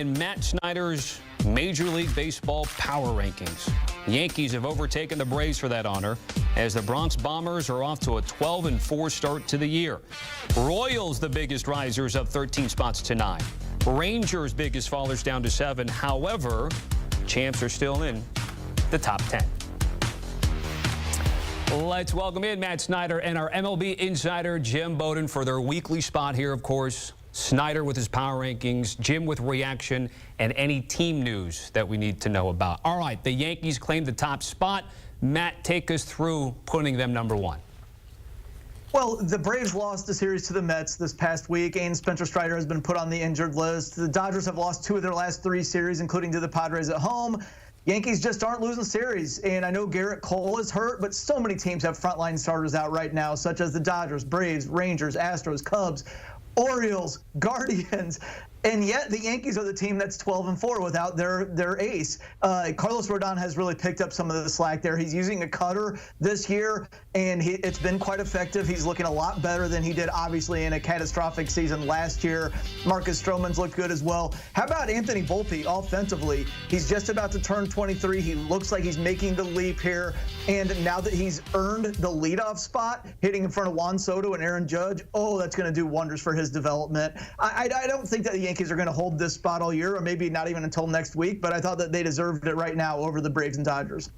In Matt Snyder's Major League Baseball Power Rankings, the Yankees have overtaken the Braves for that honor as the Bronx Bombers are off to a 12-4 start to the year. Royals, the biggest risers, up 13 spots to 9. Rangers, biggest fallers, down to 7. However, champs are still in the top 10. Let's welcome in Matt Snyder and our MLB insider, Jim Bowden, for their weekly spot here, of course. Snyder with his power rankings, Jim with reaction, and any team news that we need to know about. All right, the Yankees claim the top spot. Matt, take us through putting them number one. Well, the Braves lost the series to the Mets this past week, and Spencer Strider has been put on the injured list. The Dodgers have lost 2 of their last 3 series, including to the Padres at home. Yankees just aren't losing series, and I know Garrett Cole is hurt, but so many teams have frontline starters out right now, such as the Dodgers, Braves, Rangers, Astros, Cubs, Orioles, Guardians, and yet the Yankees are the team that's 12-4 without their ace. Carlos Rodon has really picked up some of the slack there. He's using a cutter this year, and it's been quite effective. He's looking a lot better than he did, obviously, in a catastrophic season last year. Marcus Stroman's looked good as well. How about Anthony Volpe offensively? He's just about to turn 23. He looks like he's making the leap here, and now that he's earned the leadoff spot, hitting in front of Juan Soto and Aaron Judge, oh, that's going to do wonders for his development. I don't think that the Yankees are going to hold this spot all year, or maybe not even until next week, but I thought that they deserved it right now over the Braves and Dodgers.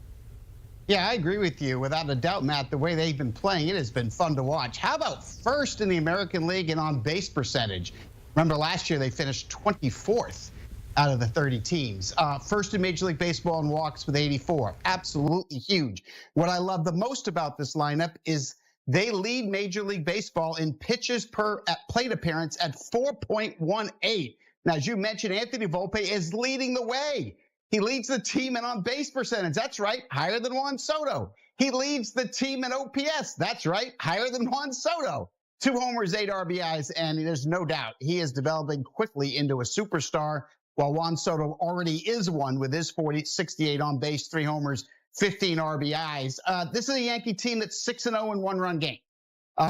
Yeah, I agree with you. Without a doubt, Matt, the way they've been playing, it has been fun to watch. How about first in the American League in on-base percentage? Remember last year they finished 24th out of the 30 teams. First in Major League Baseball in walks with 84. Absolutely huge. What I love the most about this lineup is they lead Major League Baseball in pitches per plate appearance at 4.18. Now, as you mentioned, Anthony Volpe is leading the way. He leads the team in on-base percentage. That's right, higher than Juan Soto. He leads the team in OPS. That's right, higher than Juan Soto. 2 homers, 8 RBIs, and there's no doubt he is developing quickly into a superstar, while Juan Soto already is one with his 68 on base, 3 homers, 15 RBIs. This is a Yankee team that's 6-0 in one-run game.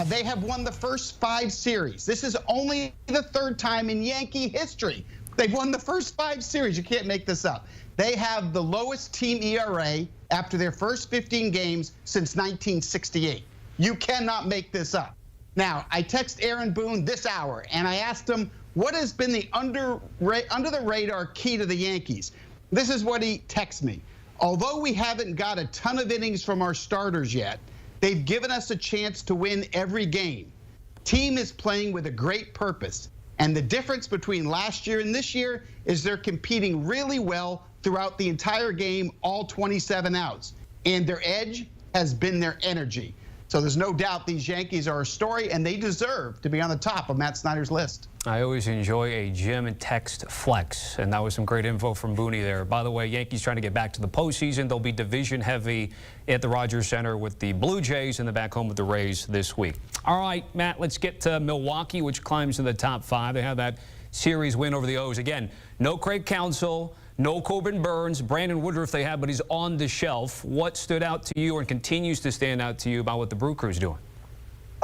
They have won the first 5 series. This is only the 3rd time in Yankee history they've won the first 5 series. You can't make this up. They have the lowest team ERA after their first 15 games since 1968. You cannot make this up. Now, I text Aaron Boone this hour, and I asked him, what has been the under-the-radar key to the Yankees? This is what he texts me. Although we haven't got a ton of innings from our starters yet, they've given us a chance to win every game. Team is playing with a great purpose. And the difference between last year and this year is they're competing really well throughout the entire game, all 27 outs. And their edge has been their energy. So there's no doubt these Yankees are a story, and they deserve to be on the top of Matt Snyder's list. I always enjoy a Jim and text flex, and that was some great info from Booney there. By the way, Yankees trying to get back to the postseason. They'll be division heavy at the Rogers Center with the Blue Jays and then back home with the Rays this week. All right, Matt, let's get to Milwaukee, which climbs to the top 5. They have that series win over the O's. Again, no Craig Counsell, no Corbin Burns, Brandon Woodruff they have, but he's on the shelf. What stood out to you and continues to stand out to you about what the Brew Crew's doing?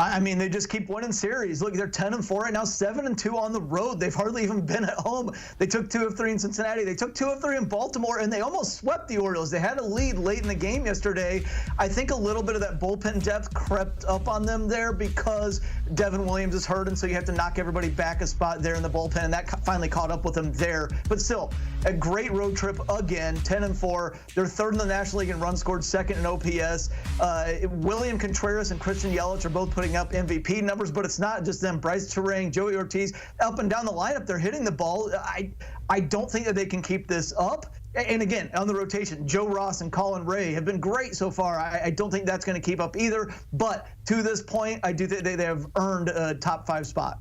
I mean, they just keep winning series. Look, they're 10-4 right now, 7-2 on the road. They've hardly even been at home. They took 2 of 3 in Cincinnati. They took 2 of 3 in Baltimore, and they almost swept the Orioles. They had a lead late in the game yesterday. I think a little bit of that bullpen depth crept up on them there because Devin Williams is hurt, and so you have to knock everybody back a spot there in the bullpen, and that finally caught up with them there. But still, a great road trip again, 10-4. They're 3rd in the National League in runs scored, 2nd in OPS. William Contreras and Christian Yelich are both putting up MVP numbers, but it's not just them. Bryce Terang, Joey Ortiz, up and down the lineup, they're hitting the ball. I don't think that they can keep this up. And again, on the rotation, Joe Ross and Colin Ray have been great so far. I don't think that's going to keep up either. But to this point, I do think they have earned a top 5 spot.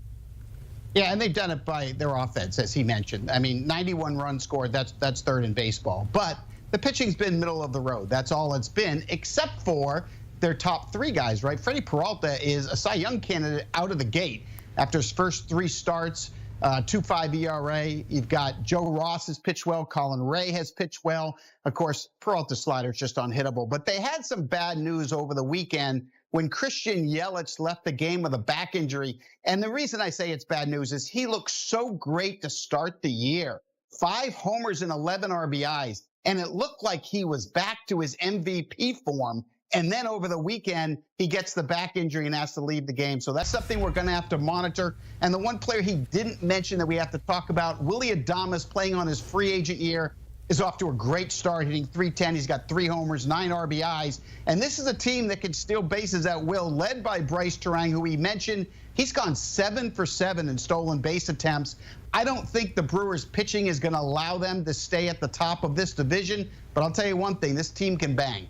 Yeah, and they've done it by their offense, as he mentioned. I mean, 91 runs scored, that's 3rd in baseball. But the pitching's been middle of the road. That's all it's been, except for their top 3 guys, right? Freddie Peralta is a Cy Young candidate out of the gate after his first 3 starts, 2.5 ERA. You've got Joe Ross has pitched well. Colin Ray has pitched well. Of course, Peralta's slider is just unhittable. But they had some bad news over the weekend when Christian Yelich left the game with a back injury. And the reason I say it's bad news is he looked so great to start the year. 5 homers and 11 RBIs. And it looked like he was back to his MVP form. And then over the weekend, he gets the back injury and has to leave the game. So that's something we're going to have to monitor. And the one player he didn't mention that we have to talk about, Willy Adames, playing on his free agent year, is off to a great start, hitting .310. He's got 3 homers, 9 RBIs. And this is a team that can steal bases at will, led by Bryce Terang, who we mentioned. He's gone 7 for 7 in stolen base attempts. I don't think the Brewers' pitching is going to allow them to stay at the top of this division. But I'll tell you one thing, this team can bang.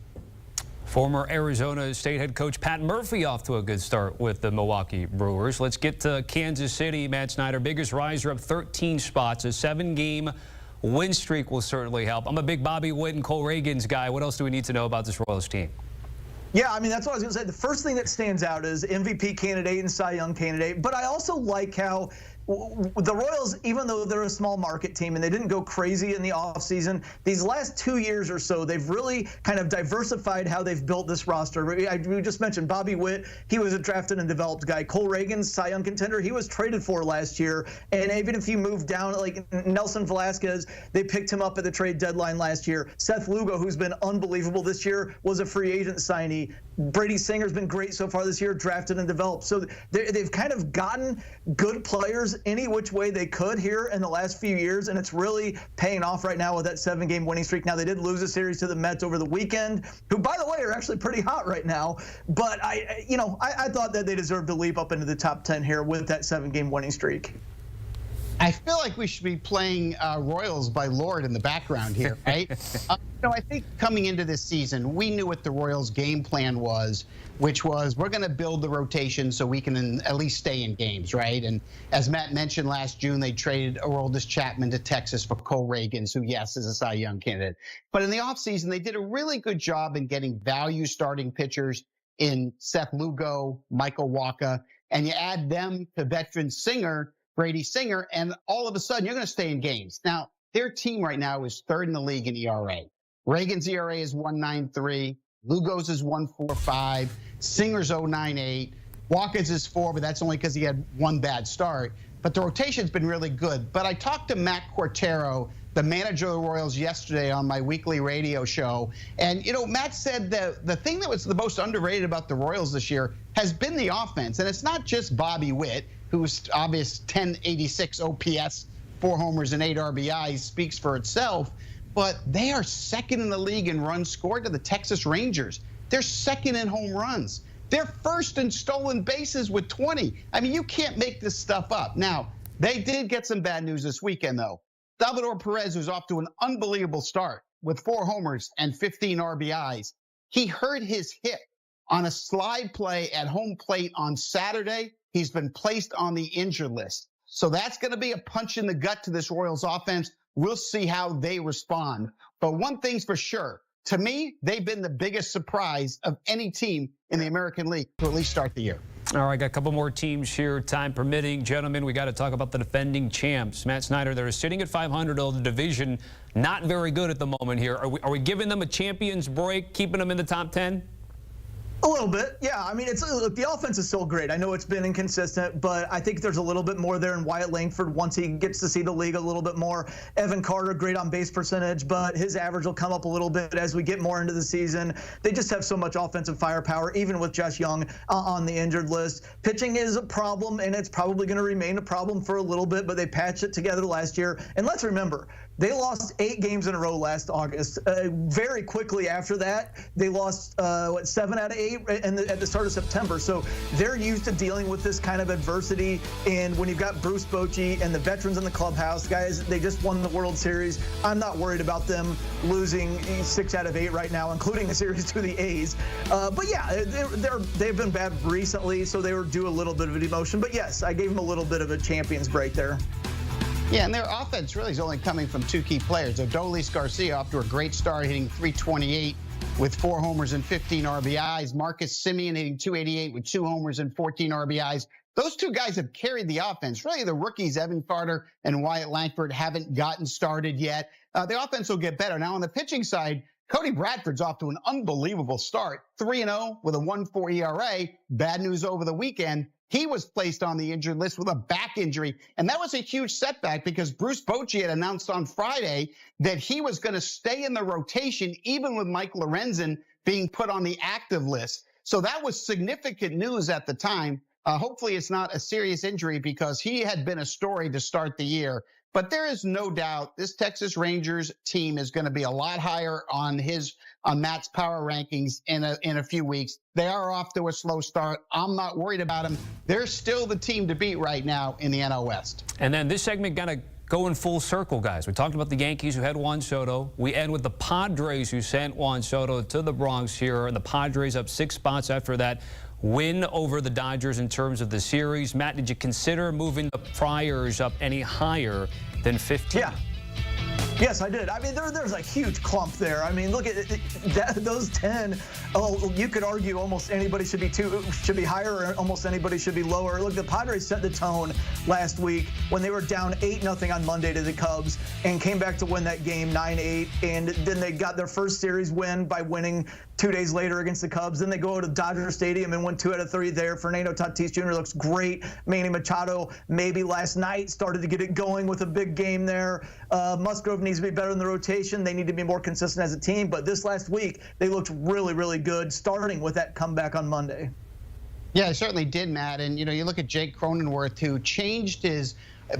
Former Arizona State head coach Pat Murphy off to a good start with the Milwaukee Brewers. Let's get to Kansas City. Matt Snyder, biggest riser, up 13 spots. A 7-game win streak will certainly help. I'm a big Bobby Witt and Cole Reagans guy. What else do we need to know about this Royals team? Yeah, I mean, that's what I was going to say. The first thing that stands out is MVP candidate and Cy Young candidate. But I also like how the Royals, even though they're a small market team and they didn't go crazy in the offseason, these last 2 years or so, they've really kind of diversified how they've built this roster. We just mentioned Bobby Witt. He was a drafted and developed guy. Cole Reagans, Cy Young contender, he was traded for last year. And even if you move down, like Nelson Velasquez, they picked him up at the trade deadline last year. Seth Lugo, who's been unbelievable this year, was a free agent signee. Brady Singer's been great so far this year, drafted and developed. So they've kind of gotten good players any which way they could here in the last few years, and it's really paying off right now with that 7-game winning streak. Now, they did lose a series to the Mets over the weekend, who, by the way, are actually pretty hot right now. But I thought that they deserved to leap up into the top 10 here with that 7-game winning streak. I feel like we should be playing Royals by Lord in the background here, right? I think coming into this season, we knew what the Royals' game plan was, which was we're going to build the rotation so we can at least stay in games, right? And as Matt mentioned, last June, they traded Aroldis Chapman to Texas for Cole Reagans, who, yes, is a Cy Young candidate. But in the offseason, they did a really good job in getting value starting pitchers in Seth Lugo, Michael Wacha, and you add them to veteran Brady Singer, and all of a sudden, you're going to stay in games. Now, their team right now is 3rd in the league in ERA. Reagan's ERA is 1.93. Lugo's is 1.45. Singer's 0.98. Wacha's is 4, but that's only because he had one bad start. But the rotation's been really good. But I talked to Matt Cortero, the manager of the Royals, yesterday on my weekly radio show. And, Matt said that the thing that was the most underrated about the Royals this year has been the offense. And it's not just Bobby Witt, whose obvious 1086 OPS, 4 homers and 8 RBIs speaks for itself. But they are 2nd in the league in runs scored to the Texas Rangers. They're 2nd in home runs. They're 1st in stolen bases with 20. I mean, you can't make this stuff up. Now, they did get some bad news this weekend, though. Salvador Perez, who's off to an unbelievable start with 4 homers and 15 RBIs, he hurt his hip on a slide play at home plate on Saturday. He's been placed on the injured list. So that's going to be a punch in the gut to this Royals offense. We'll see how they respond. But one thing's for sure. To me, they've been the biggest surprise of any team in the American League to at least start the year. All right, got a couple more teams here, time permitting. Gentlemen, we got to talk about the defending champs. Matt Snyder, they're sitting at 500, though the division not very good at the moment here. Are we giving them a champion's break, keeping them in the top 10? A little bit, yeah. I mean, look, the offense is still great. I know it's been inconsistent, but I think there's a little bit more there in Wyatt Langford once he gets to see the league a little bit more. Evan Carter, great on base percentage, but his average will come up a little bit as we get more into the season. They just have so much offensive firepower, even with Josh Young on the injured list. Pitching is a problem, and it's probably going to remain a problem for a little bit, but they patched it together last year. And let's remember, they lost 8 games in a row last August. Very quickly after that, they lost, 7 out of 8 at the start of September. So they're used to dealing with this kind of adversity. And when you've got Bruce Bochy and the veterans in the clubhouse, guys, they just won the World Series. I'm not worried about them losing 6 out of 8 right now, including the series to the A's. But yeah, they've been bad recently, so they were due a little bit of an emotion. But yes, I gave them a little bit of a champion's break there. Yeah, and their offense really is only coming from 2 key players. Adolis Garcia off to a great start, hitting .328 with 4 homers and 15 RBIs. Marcus Semien hitting .288 with 2 homers and 14 RBIs. Those 2 guys have carried the offense. Really, the rookies, Evan Carter and Wyatt Langford, haven't gotten started yet. The offense will get better. Now, on the pitching side, Cody Bradford's off to an unbelievable start. 3-0 with a 1.4 ERA. Bad news over the weekend. he was placed on the injured list with a back injury. And that was a huge setback because Bruce Bochy had announced on Friday that he was going to stay in the rotation, even with Mike Lorenzen being put on the active list. So that was significant news at the time. Hopefully it's not a serious injury because he had been a story to start the year. But there is no doubt this Texas Rangers team is going to be a lot higher on Matt's power rankings in a few weeks. They are off to a slow start. I'm not worried about them. They're still the team to beat right now in the NL West. And then this segment got to go in full circle, guys. We talked about the Yankees who had Juan Soto. We end with the Padres who sent Juan Soto to the Bronx here. And the Padres up 6 spots after that win over the Dodgers in terms of the series. Matt, did you consider moving the Friars up any higher than 15? Yeah. Yes, I did. I mean, there's a huge clump there. I mean, look at those 10. Oh, you could argue almost anybody should be higher, or almost anybody should be lower. Look, the Padres set the tone last week when they were down 8-0 on Monday to the Cubs and came back to win that game 9-8. And then they got their first series win by winning 2 days later against the Cubs. Then they go to Dodger Stadium and win 2 out of 3 there. Fernando Tatis Jr. looks great. Manny Machado maybe last night started to get it going with a big game there. Musgrove needs to be better in the rotation. They need to be more consistent as a team. But this last week, they looked really, really good, starting with that comeback on Monday. Yeah, it certainly did, Matt. And, you look at Jake Cronenworth, who changed his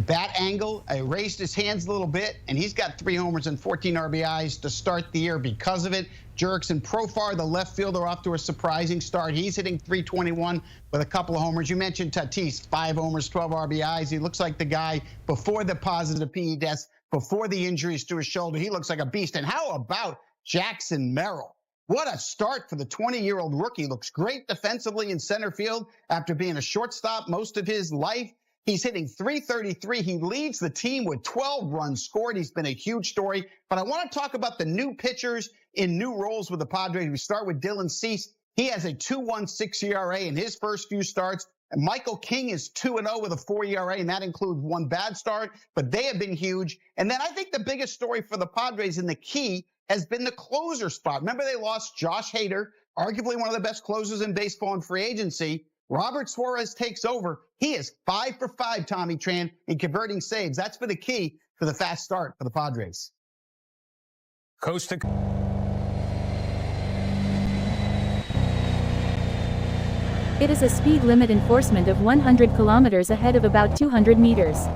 bat angle, raised his hands a little bit, and he's got 3 homers and 14 RBIs to start the year because of it. Jurickson Profar, the left fielder, off to a surprising start. He's hitting .321 with a couple of homers. You mentioned Tatis, 5 homers, 12 RBIs. He looks like the guy before the positive PE test, before the injuries to his shoulder. He looks like a beast. And how about Jackson Merrill? What a start for the 20-year-old rookie. Looks great defensively in center field after being a shortstop most of his life. He's hitting .333. He leads the team with 12 runs scored. He's been a huge story. But I want to talk about the new pitchers in new roles with the Padres. We start with Dylan Cease. He has a 2.16 ERA in his first few starts. And Michael King is 2-0 with a 4 ERA, and that includes 1 bad start. But they have been huge. And then I think the biggest story for the Padres and the key has been the closer spot. Remember, they lost Josh Hader, arguably one of the best closers in baseball in free agency. Robert Suarez takes over. He is 5 for 5, Tommy Tran, in converting saves. That's been the key for the fast start for the Padres. Coast to It is a speed limit enforcement of 100 kilometers ahead of about 200 meters.